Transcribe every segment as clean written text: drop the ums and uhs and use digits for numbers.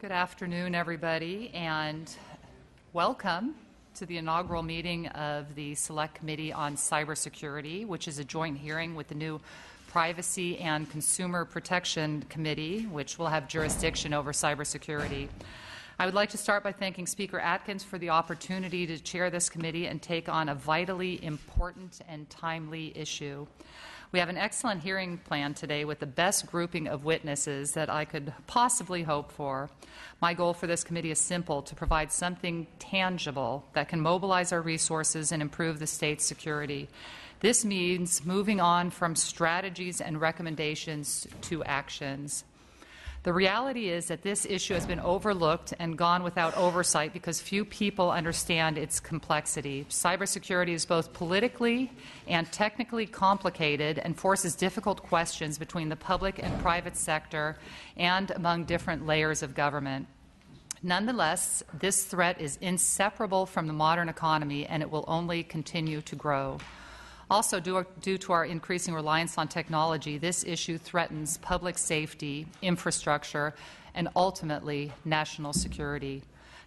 Good afternoon, everybody, and welcome to the inaugural meeting of the Select Committee on Cybersecurity, which is a joint hearing with the new Privacy and Consumer Protection Committee, which will have jurisdiction over cybersecurity. I would like to start by thanking Speaker Atkins for the opportunity to chair this committee and take on a vitally important and timely issue. We have an excellent hearing plan today with the best grouping of witnesses that I could possibly hope for. My goal for this committee is simple: to provide something tangible that can mobilize our resources and improve the state's security. This means moving on from strategies and recommendations to actions. The reality is that this issue has been overlooked and gone without oversight because few people understand its complexity. Cybersecurity is both politically and technically complicated and forces difficult questions between the public and private sector and among different layers of government. Nonetheless, this threat is inseparable from the modern economy, and it will only continue to grow. Also, due to our increasing reliance on technology, this issue threatens public safety, infrastructure, and ultimately national security.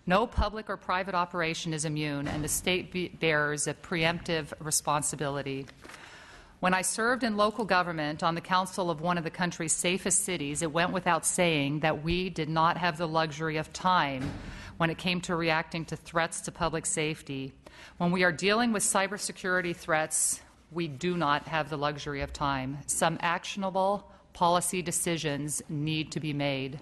No public or private operation is immune, and the state bears a preemptive responsibility. When I served in local government on the council of one of the country's safest cities, it went without saying that we did not have the luxury of time when it came to reacting to threats to public safety. When we are dealing with cybersecurity threats, we do not have the luxury of time. Some actionable policy decisions need to be made.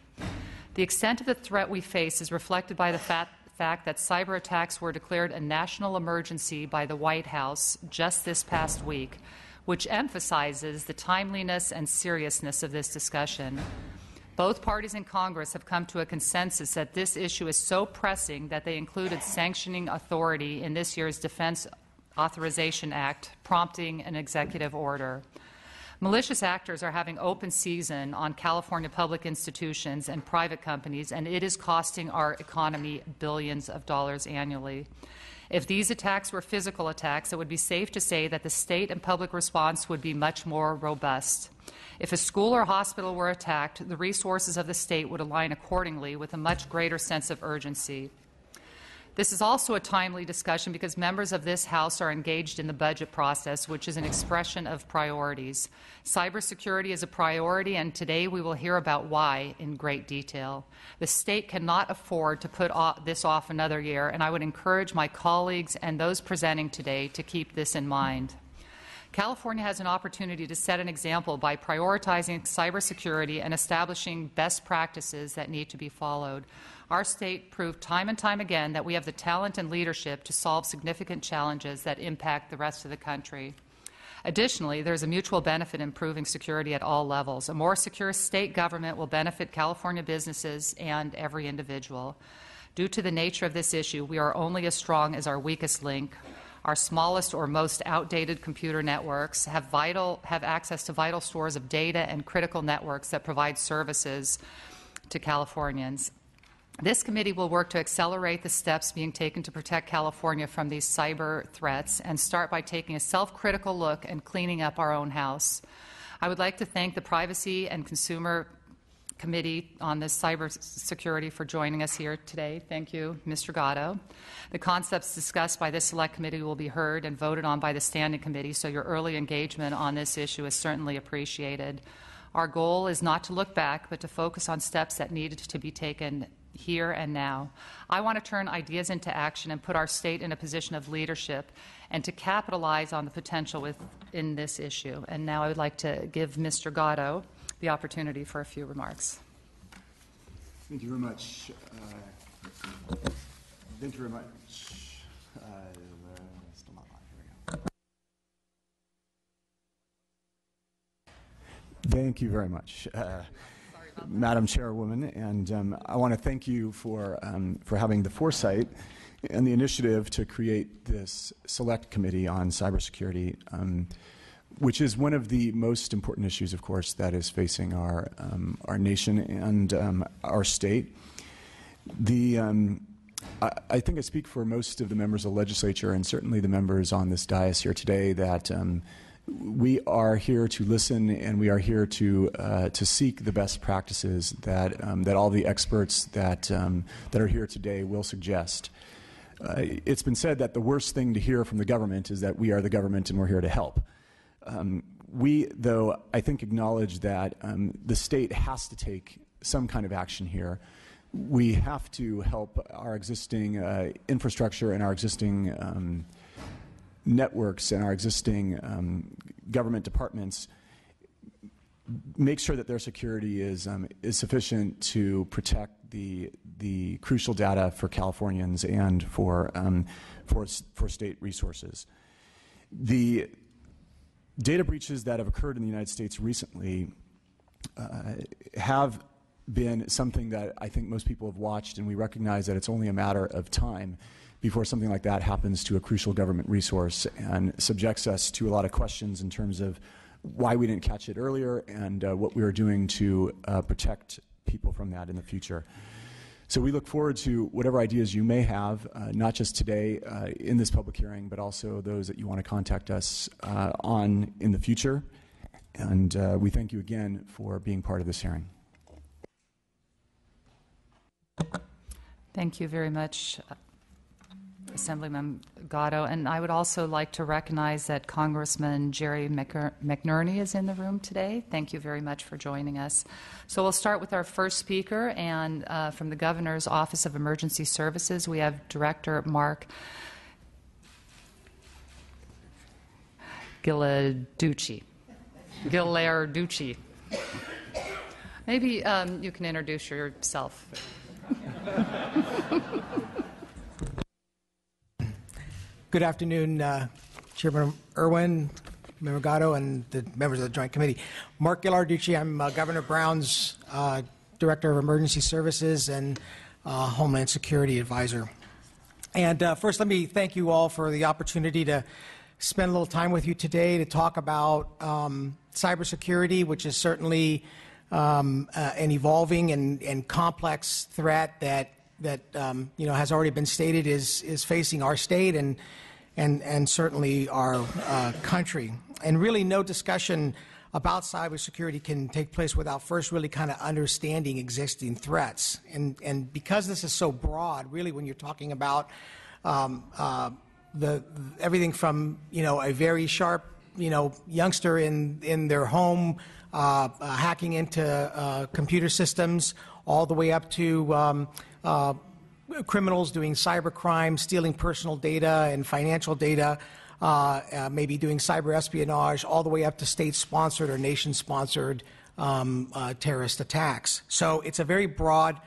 The extent of the threat we face is reflected by the fact that cyber attacks were declared a national emergency by the White House just this past week, which emphasizes the timeliness and seriousness of this discussion. Both parties in Congress have come to a consensus that this issue is so pressing that they included sanctioning authority in this year's Defense Authorization Act, prompting an executive order. Malicious actors are having open season on California public institutions and private companies, and it is costing our economy billions of dollars annually. If these attacks were physical attacks, it would be safe to say that the state and public response would be much more robust. If a school or hospital were attacked, the resources of the state would align accordingly with a much greater sense of urgency. This is also a timely discussion because members of this House are engaged in the budget process, which is an expression of priorities. Cybersecurity is a priority, and today we will hear about why in great detail. The state cannot afford to put this off another year, and I would encourage my colleagues and those presenting today to keep this in mind. California has an opportunity to set an example by prioritizing cybersecurity and establishing best practices that need to be followed. Our state proved time and time again that we have the talent and leadership to solve significant challenges that impact the rest of the country. Additionally, there is a mutual benefit in improving security at all levels. A more secure state government will benefit California businesses and every individual. Due to the nature of this issue, we are only as strong as our weakest link. Our smallest or most outdated computer networks have access to vital stores of data and critical networks that provide services to Californians. This committee will work to accelerate the steps being taken to protect California from these cyber threats and start by taking a self-critical look and cleaning up our own house. I would like to thank the Privacy and Consumer Committee on this cybersecurity for joining us here today. Thank you, Mr. Gatto. The concepts discussed by this Select Committee will be heard and voted on by the Standing Committee, so your early engagement on this issue is certainly appreciated. Our goal is not to look back, but to focus on steps that needed to be taken here and now. I want to turn ideas into action and put our state in a position of leadership and to capitalize on the potential within this issue. And now I would like to give Mr. Gatto the opportunity for a few remarks. Thank you very much. Thank you very much. Still not live. Here we go. Thank you very much, Madam Chairwoman, and I want to thank you for having the foresight and the initiative to create this Select Committee on Cybersecurity, which is one of the most important issues, of course, that is facing our nation and our state. I think I speak for most of the members of the legislature and certainly the members on this dais here today that we are here to listen, and we are here to seek the best practices that all the experts that are here today will suggest. It's been said that the worst thing to hear from the government is that we are the government and we're here to help. We, though, I think acknowledge that the state has to take some kind of action here. We have to help our existing infrastructure and our existing networks and our existing government departments make sure that their security is sufficient to protect the crucial data for Californians and for state resources. The data breaches that have occurred in the United States recently have been something that I think most people have watched, and we recognize that it's only a matter of time before something like that happens to a crucial government resource and subjects us to a lot of questions in terms of why we didn't catch it earlier and what we are doing to protect people from that in the future. So we look forward to whatever ideas you may have, not just today in this public hearing, but also those that you want to contact us on in the future. And we thank you again for being part of this hearing. Thank you very much, Assemblyman Gatto. And I would also like to recognize that Congressman Jerry McNerney is in the room today. Thank you very much for joining us. So we'll start with our first speaker, and from the Governor's Office of Emergency Services, we have Director Mark Ghilarducci. Maybe you can introduce yourself. Good afternoon, Chairman Irwin, Member Gatto, and the members of the Joint Committee. Mark Ghilarducci. I'm Governor Brown's Director of Emergency Services and Homeland Security Advisor. And first, let me thank you all for the opportunity to spend a little time with you today to talk about cybersecurity, which is certainly an evolving and complex threat that has already been stated is facing our state and certainly our country. And really, no discussion about cybersecurity can take place without first really kind of understanding existing threats. And because this is so broad, really, when you're talking about everything from a very sharp youngster in their home hacking into computer systems, all the way up to criminals doing cybercrime, stealing personal data and financial data, maybe doing cyber espionage, all the way up to state-sponsored or nation-sponsored terrorist attacks. So it's a very broad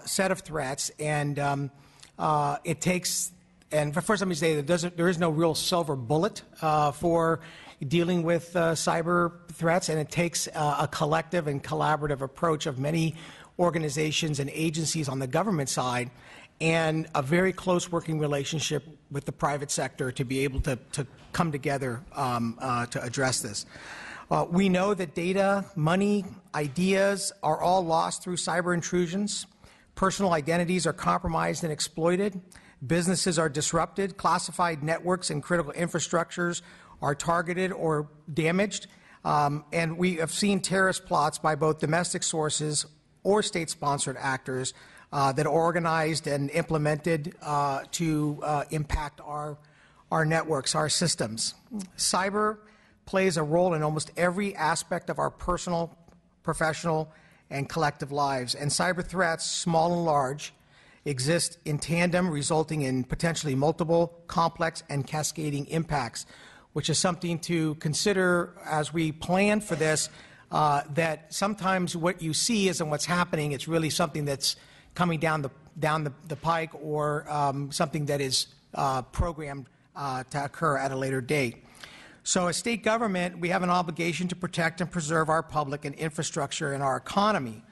set of threats, and it takes. And first, let me say that there is no real silver bullet for dealing with cyber threats, and it takes a collective and collaborative approach of many organizations and agencies on the government side, and a very close working relationship with the private sector to be able to come together to address this. We know that data, money, ideas are all lost through cyber intrusions. Personal identities are compromised and exploited. Businesses are disrupted. Classified networks and critical infrastructures are targeted or damaged. And we have seen terrorist plots by both domestic sources or state-sponsored actors that are organized and implemented to impact our networks, our systems. Cyber plays a role in almost every aspect of our personal, professional, and collective lives. And cyber threats, small and large, exist in tandem, resulting in potentially multiple, complex, and cascading impacts, which is something to consider as we plan for this, that sometimes what you see isn't what's happening. It's really something that's coming down the pike, or something that is programmed to occur at a later date. So as state government, we have an obligation to protect and preserve our public and infrastructure and our economy.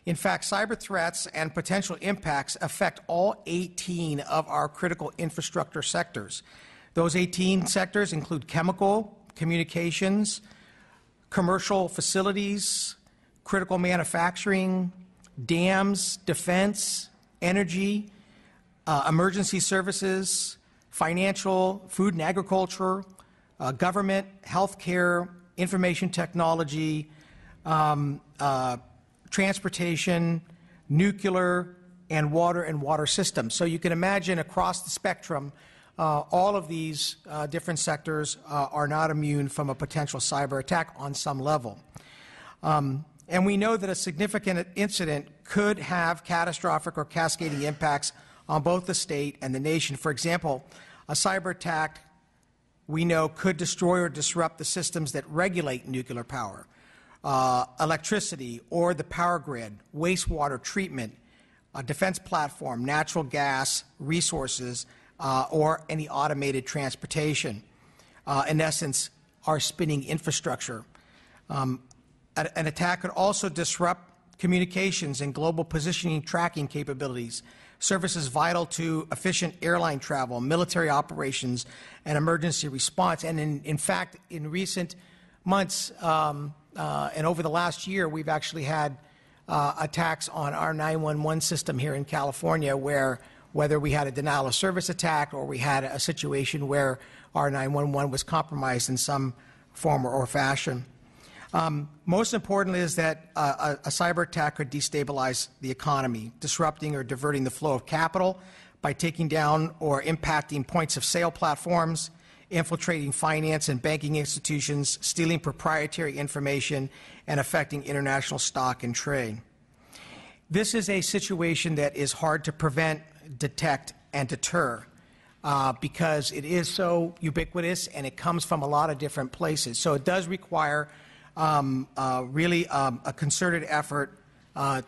In fact, cyber threats and potential impacts affect all 18 of our critical infrastructure sectors. Those 18 sectors include chemical, communications, commercial facilities, critical manufacturing, dams, defense, energy, emergency services, financial, food and agriculture, government, healthcare, information technology, transportation, nuclear, and water systems. So you can imagine across the spectrum, all of these different sectors are not immune from a potential cyber attack on some level. And we know that a significant incident could have catastrophic or cascading impacts on both the state and the nation. For example, a cyber attack we know could destroy or disrupt the systems that regulate nuclear power, electricity or the power grid, wastewater treatment, a defense platform, natural gas resources, or any automated transportation. In essence, our spinning infrastructure. An attack could also disrupt communications and global positioning tracking capabilities, services vital to efficient airline travel, military operations, and emergency response. And in fact, in recent months and over the last year, we've actually had attacks on our 911 system here in California, where whether we had a denial of service attack or we had a situation where our 911 was compromised in some form or fashion. Most importantly is that a cyber attack could destabilize the economy, disrupting or diverting the flow of capital by taking down or impacting points of sale platforms, infiltrating finance and banking institutions, stealing proprietary information, and affecting international stock and trade. This is a situation that is hard to prevent, detect, and deter because it is so ubiquitous and it comes from a lot of different places. So it does require really a concerted effort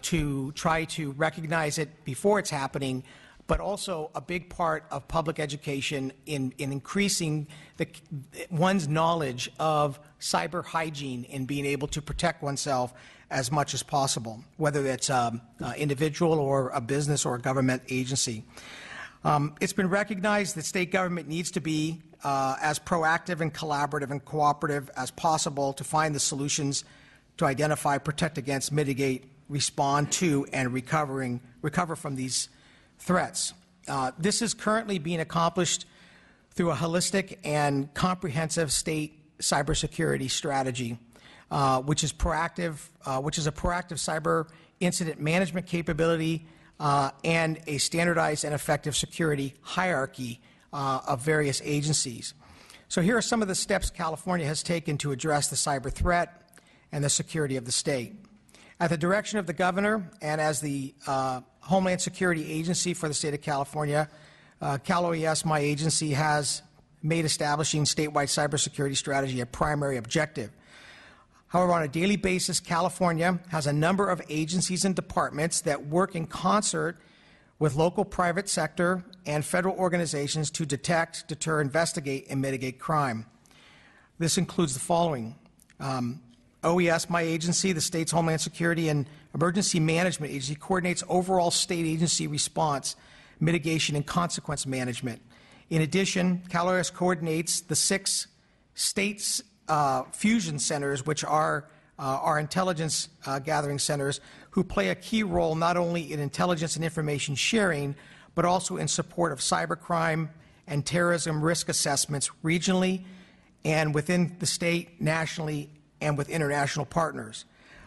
to try to recognize it before it's happening, but also a big part of public education in increasing one's knowledge of cyber hygiene and being able to protect oneself as much as possible, whether that's an individual or a business or a government agency. It's been recognized that state government needs to be as proactive and collaborative and cooperative as possible to find the solutions to identify, protect against, mitigate, respond to, and recover from these threats. This is currently being accomplished through a holistic and comprehensive state cybersecurity strategy, which is a proactive cyber incident management capability and a standardized and effective security hierarchy of various agencies. So here are some of the steps California has taken to address the cyber threat and the security of the state. At the direction of the governor and as the Homeland Security Agency for the state of California, Cal OES, my agency, has made establishing statewide cybersecurity strategy a primary objective. However, on a daily basis, California has a number of agencies and departments that work in concert with local private sector and federal organizations to detect, deter, investigate, and mitigate crime. This includes the following. OES, my agency, the state's Homeland Security and Emergency Management Agency, coordinates overall state agency response, mitigation, and consequence management. In addition, Cal OES coordinates the 6 states fusion centers, which are our intelligence gathering centers, who play a key role not only in intelligence and information sharing, but also in support of cybercrime and terrorism risk assessments regionally and within the state, nationally, and with international partners.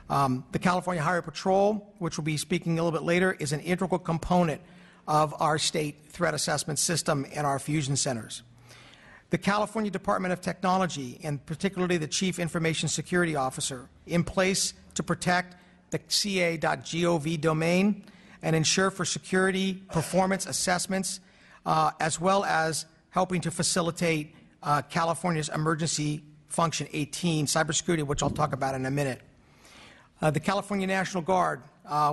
The California Highway Patrol, which we'll be speaking a little bit later, is an integral component of our state threat assessment system and our fusion centers. The California Department of Technology, and particularly the Chief Information Security Officer, in place to protect the ca.gov domain and ensure for security performance assessments, as well as helping to facilitate California's Emergency Function 18, cybersecurity, which I'll talk about in a minute. The California National Guard,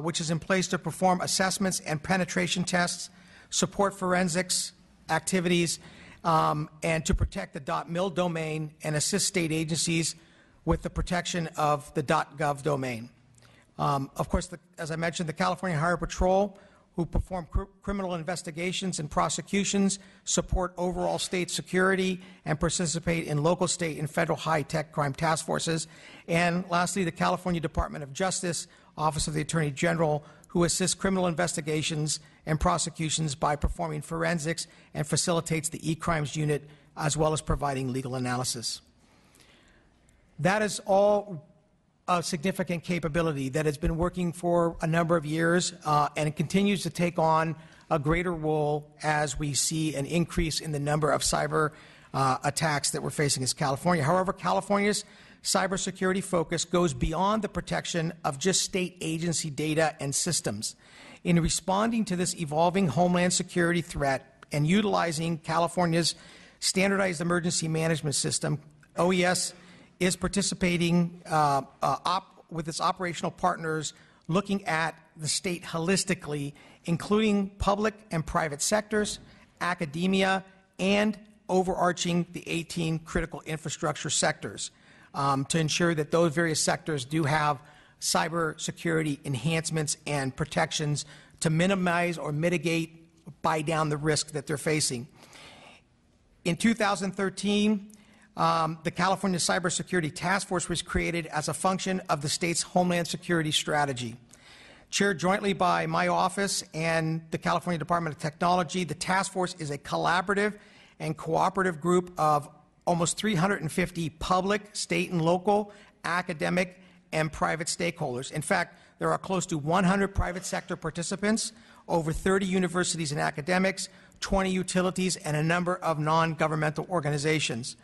which is in place to perform assessments and penetration tests, support forensics activities, and to protect the .mil domain and assist state agencies with the protection of the .gov domain. Of course, as I mentioned, the California Highway Patrol, who perform criminal investigations and prosecutions, support overall state security, and participate in local, state, and federal high-tech crime task forces. And lastly, the California Department of Justice, Office of the Attorney General, who assists criminal investigations and prosecutions by performing forensics and facilitates the e-crimes unit as well as providing legal analysis. That is all a significant capability that has been working for a number of years, and it continues to take on a greater role as we see an increase in the number of cyber attacks that we're facing as California. However, California's cybersecurity focus goes beyond the protection of just state agency data and systems. In responding to this evolving homeland security threat and utilizing California's standardized emergency management system, OES is participating with its operational partners, looking at the state holistically, including public and private sectors, academia, and overarching the 18 critical infrastructure sectors to ensure that those various sectors do have cybersecurity enhancements and protections to minimize or mitigate, buy down the risk that they're facing. In 2013, the California Cybersecurity Task Force was created as a function of the state's Homeland Security Strategy. Chaired jointly by my office and the California Department of Technology, the task force is a collaborative and cooperative group of almost 350 public, state, and local, academic, and private stakeholders. In fact, there are close to 100 private sector participants, over 30 universities and academics, 20 utilities, and a number of non-governmental organizations.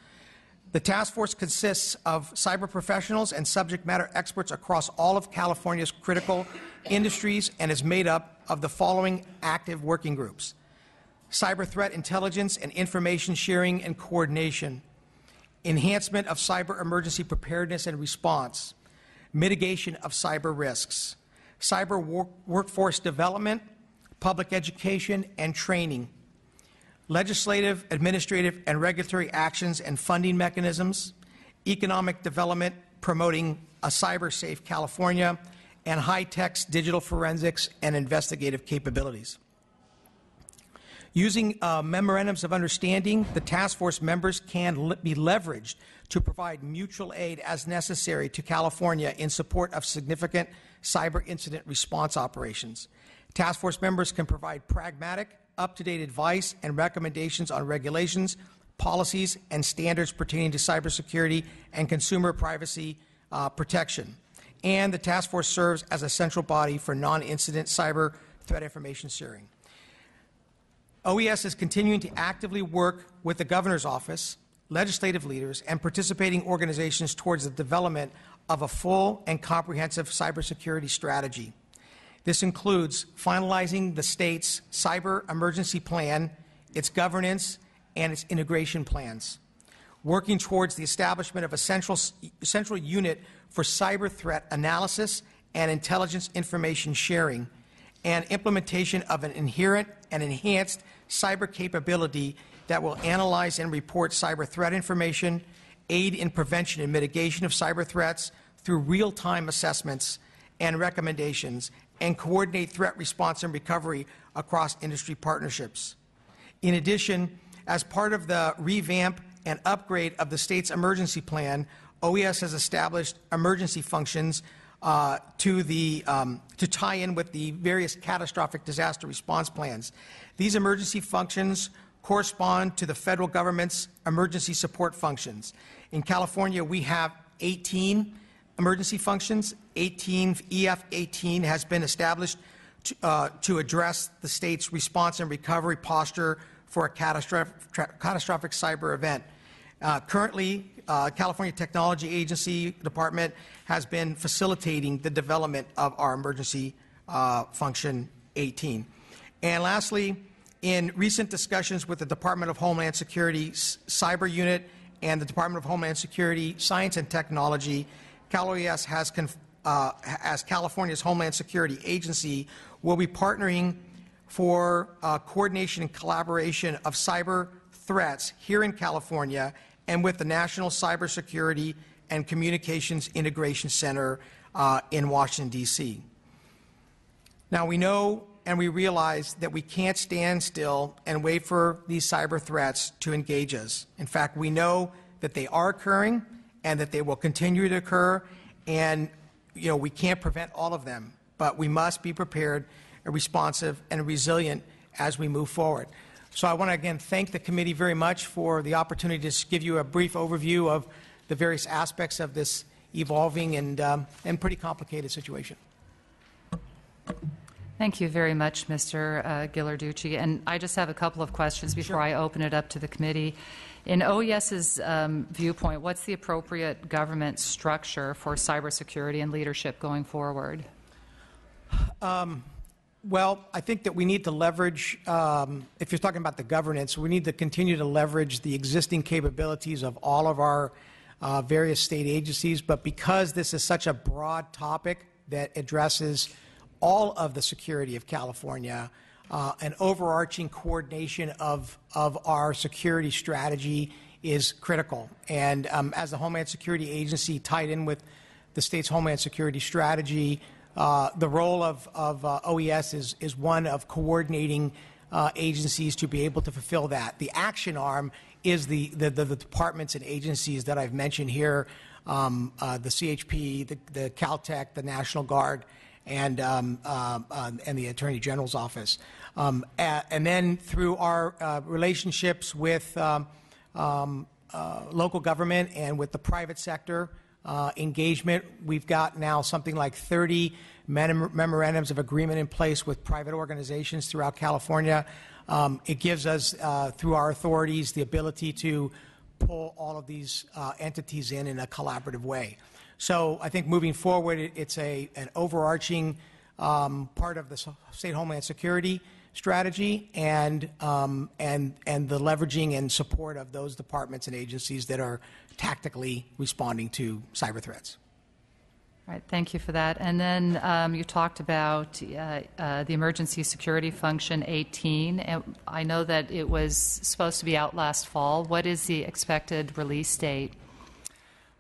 The task force consists of cyber professionals and subject matter experts across all of California's critical industries and is made up of the following active working groups: cyber threat intelligence and information sharing and coordination, enhancement of cyber emergency preparedness and response, mitigation of cyber risks, cyber workforce development, public education and training, legislative, administrative, and regulatory actions and funding mechanisms, economic development promoting a cyber-safe California, and high-tech digital forensics and investigative capabilities. Using memorandums of understanding, the task force members can be leveraged to provide mutual aid as necessary to California in support of significant cyber incident response operations. Task force members can provide pragmatic, up-to-date advice and recommendations on regulations, policies, and standards pertaining to cybersecurity and consumer privacy protection. And the task force serves as a central body for non-incident cyber threat information sharing. OES is continuing to actively work with the Governor's Office, legislative leaders, and participating organizations towards the development of a full and comprehensive cybersecurity strategy. This includes finalizing the state's cyber emergency plan, its governance, and its integration plans, working towards the establishment of a central unit for cyber threat analysis and intelligence information sharing, and implementation of an inherent and enhanced cyber capability that will analyze and report cyber threat information, aid in prevention and mitigation of cyber threats through real-time assessments and recommendations, and coordinate threat response and recovery across industry partnerships. In addition, as part of the revamp and upgrade of the state's emergency plan, OES has established emergency functions to tie in with the various catastrophic disaster response plans. These emergency functions correspond to the federal government's emergency support functions. In California, we have 18 emergency functions. EF-18 has been established to address the state's response and recovery posture for a catastrophic cyber event. Currently, California Technology Agency Department has been facilitating the development of our emergency function 18. And lastly, in recent discussions with the Department of Homeland Security Cyber Unit and the Department of Homeland Security Science and Technology, CalOES has, as California's Homeland Security Agency, will be partnering for coordination and collaboration of cyber threats here in California and with the National Cybersecurity and Communications Integration Center in Washington, D.C. Now, we know and we realize that we can't stand still and wait for these cyber threats to engage us. In fact, we know that they are occurring and that they will continue to occur, and we can't prevent all of them, but we must be prepared and responsive and resilient as we move forward. So I want to again thank the committee very much for the opportunity to just give you a brief overview of the various aspects of this evolving and pretty complicated situation. Thank you very much, Mr. Ghilarducci. And I just have a couple of questions before I open it up to the committee. In OES's viewpoint, what's the appropriate government structure for cybersecurity and leadership going forward? Well, I think that we need to leverage, if you're talking about the governance, we need to continue to leverage the existing capabilities of all of our various state agencies. But because this is such a broad topic that addresses all of the security of California, an overarching coordination of our security strategy is critical. And as the Homeland Security Agency tied in with the state's Homeland Security strategy, the role of OES is one of coordinating agencies to be able to fulfill that. The action arm is the departments and agencies that I've mentioned here, the CHP, the Caltech, the National Guard, and the Attorney General's office. And then through our relationships with local government and with the private sector engagement, we've got now something like 30 memorandums of agreement in place with private organizations throughout California. It gives us, through our authorities, the ability to pull all of these entities in a collaborative way. So I think moving forward, it's an overarching part of the state Homeland Security strategy and the leveraging and support of those departments and agencies that are tactically responding to cyber threats. All right, thank you for that. And then you talked about the Emergency Security Function 18. And I know that it was supposed to be out last fall. What is the expected release date?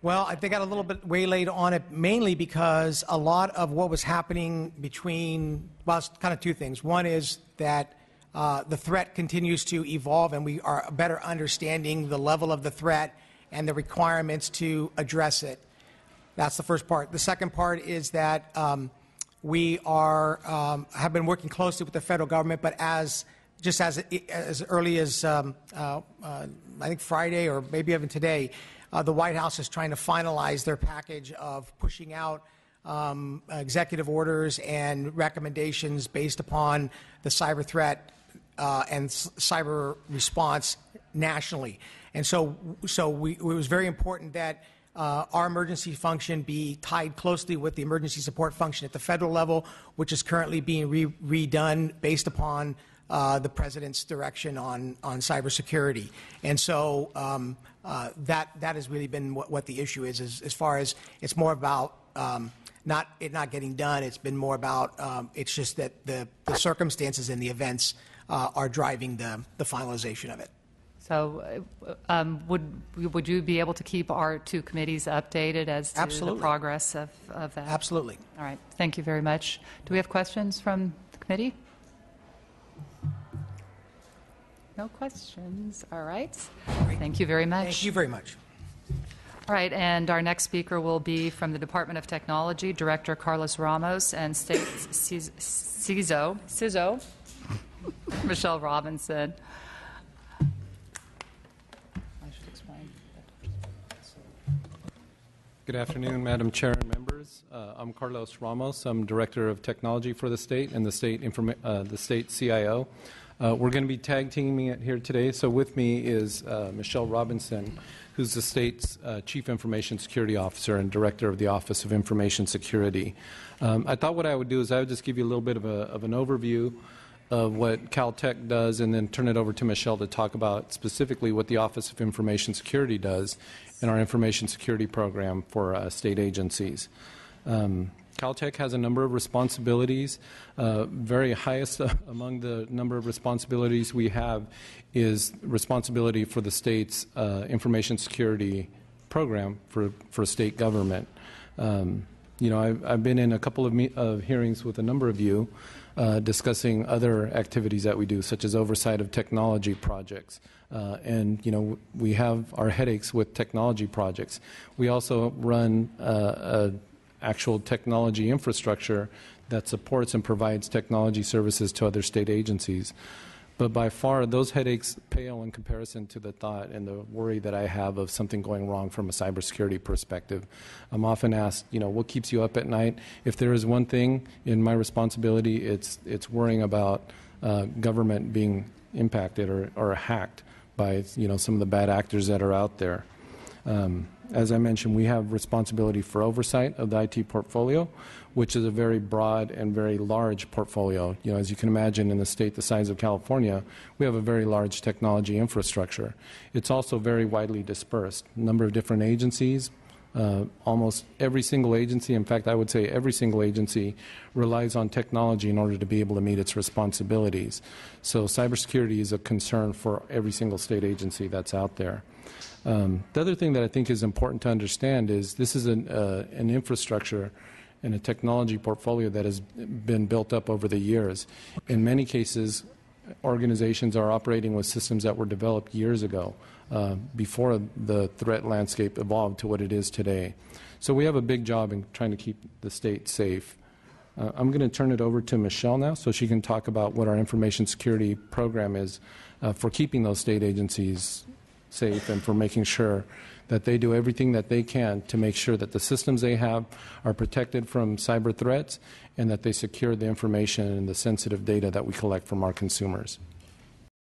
Well, they got a little bit waylaid on it, mainly because a lot of what was happening between, well, it's kind of two things. One is that the threat continues to evolve, and we are better understanding the level of the threat and the requirements to address it. That's the first part. The second part is that we have been working closely with the federal government, but as early as I think Friday or maybe even today, the White House is trying to finalize their package of pushing out executive orders and recommendations based upon the cyber threat and cyber response nationally. And so it was very important that our emergency function be tied closely with the emergency support function at the federal level, which is currently being redone based upon the president's direction on cybersecurity. And so that has really been what the issue is as far as it's more about not getting done. It's been more about it's just that the circumstances and the events are driving the finalization of it. So would you be able to keep our two committees updated as to Absolutely. the progress of that? Absolutely. All right. Thank you very much. Do we have questions from the committee? No questions. All right. Thank you very much. Thank you very much. All right, and our next speaker will be from the Department of Technology, Director Carlos Ramos, and State CISO, Michelle Robinson. I should explain. Good afternoon, Madam Chair and members. I'm Carlos Ramos. I'm Director of Technology for the state and the state CIO. We're going to be tag teaming it here today. So with me is Michelle Robinson, who's the state's Chief Information Security Officer and Director of the Office of Information Security. I thought what I would do is I would just give you a little bit of an overview of what Caltech does and then turn it over to Michelle to talk about specifically what the Office of Information Security does in our information security program for state agencies. Caltech has a number of responsibilities. Very highest among the number of responsibilities we have is responsibility for the state's information security program for state government. I've been in a couple of hearings with a number of you discussing other activities that we do, such as oversight of technology projects. We have our headaches with technology projects. We also run actual technology infrastructure that supports and provides technology services to other state agencies. But by far, those headaches pale in comparison to the thought and the worry that I have of something going wrong from a cybersecurity perspective. I'm often asked, what keeps you up at night? If there is one thing in my responsibility, it's worrying about government being impacted or hacked by some of the bad actors that are out there. As I mentioned, we have responsibility for oversight of the IT portfolio, which is a very broad and very large portfolio. As you can imagine, in a state the size of California, we have a very large technology infrastructure. It's also very widely dispersed. A number of different agencies, almost every single agency, in fact, I would say every single agency relies on technology in order to be able to meet its responsibilities. So cybersecurity is a concern for every single state agency that's out there. The other thing that I think is important to understand is this is an infrastructure and a technology portfolio that has been built up over the years. In many cases, organizations are operating with systems that were developed years ago, before the threat landscape evolved to what it is today. So we have a big job in trying to keep the state safe. I'm going to turn it over to Michelle now so she can talk about what our information security program is for keeping those state agencies safe and for making sure that they do everything that they can to make sure that the systems they have are protected from cyber threats and that they secure the information and the sensitive data that we collect from our consumers.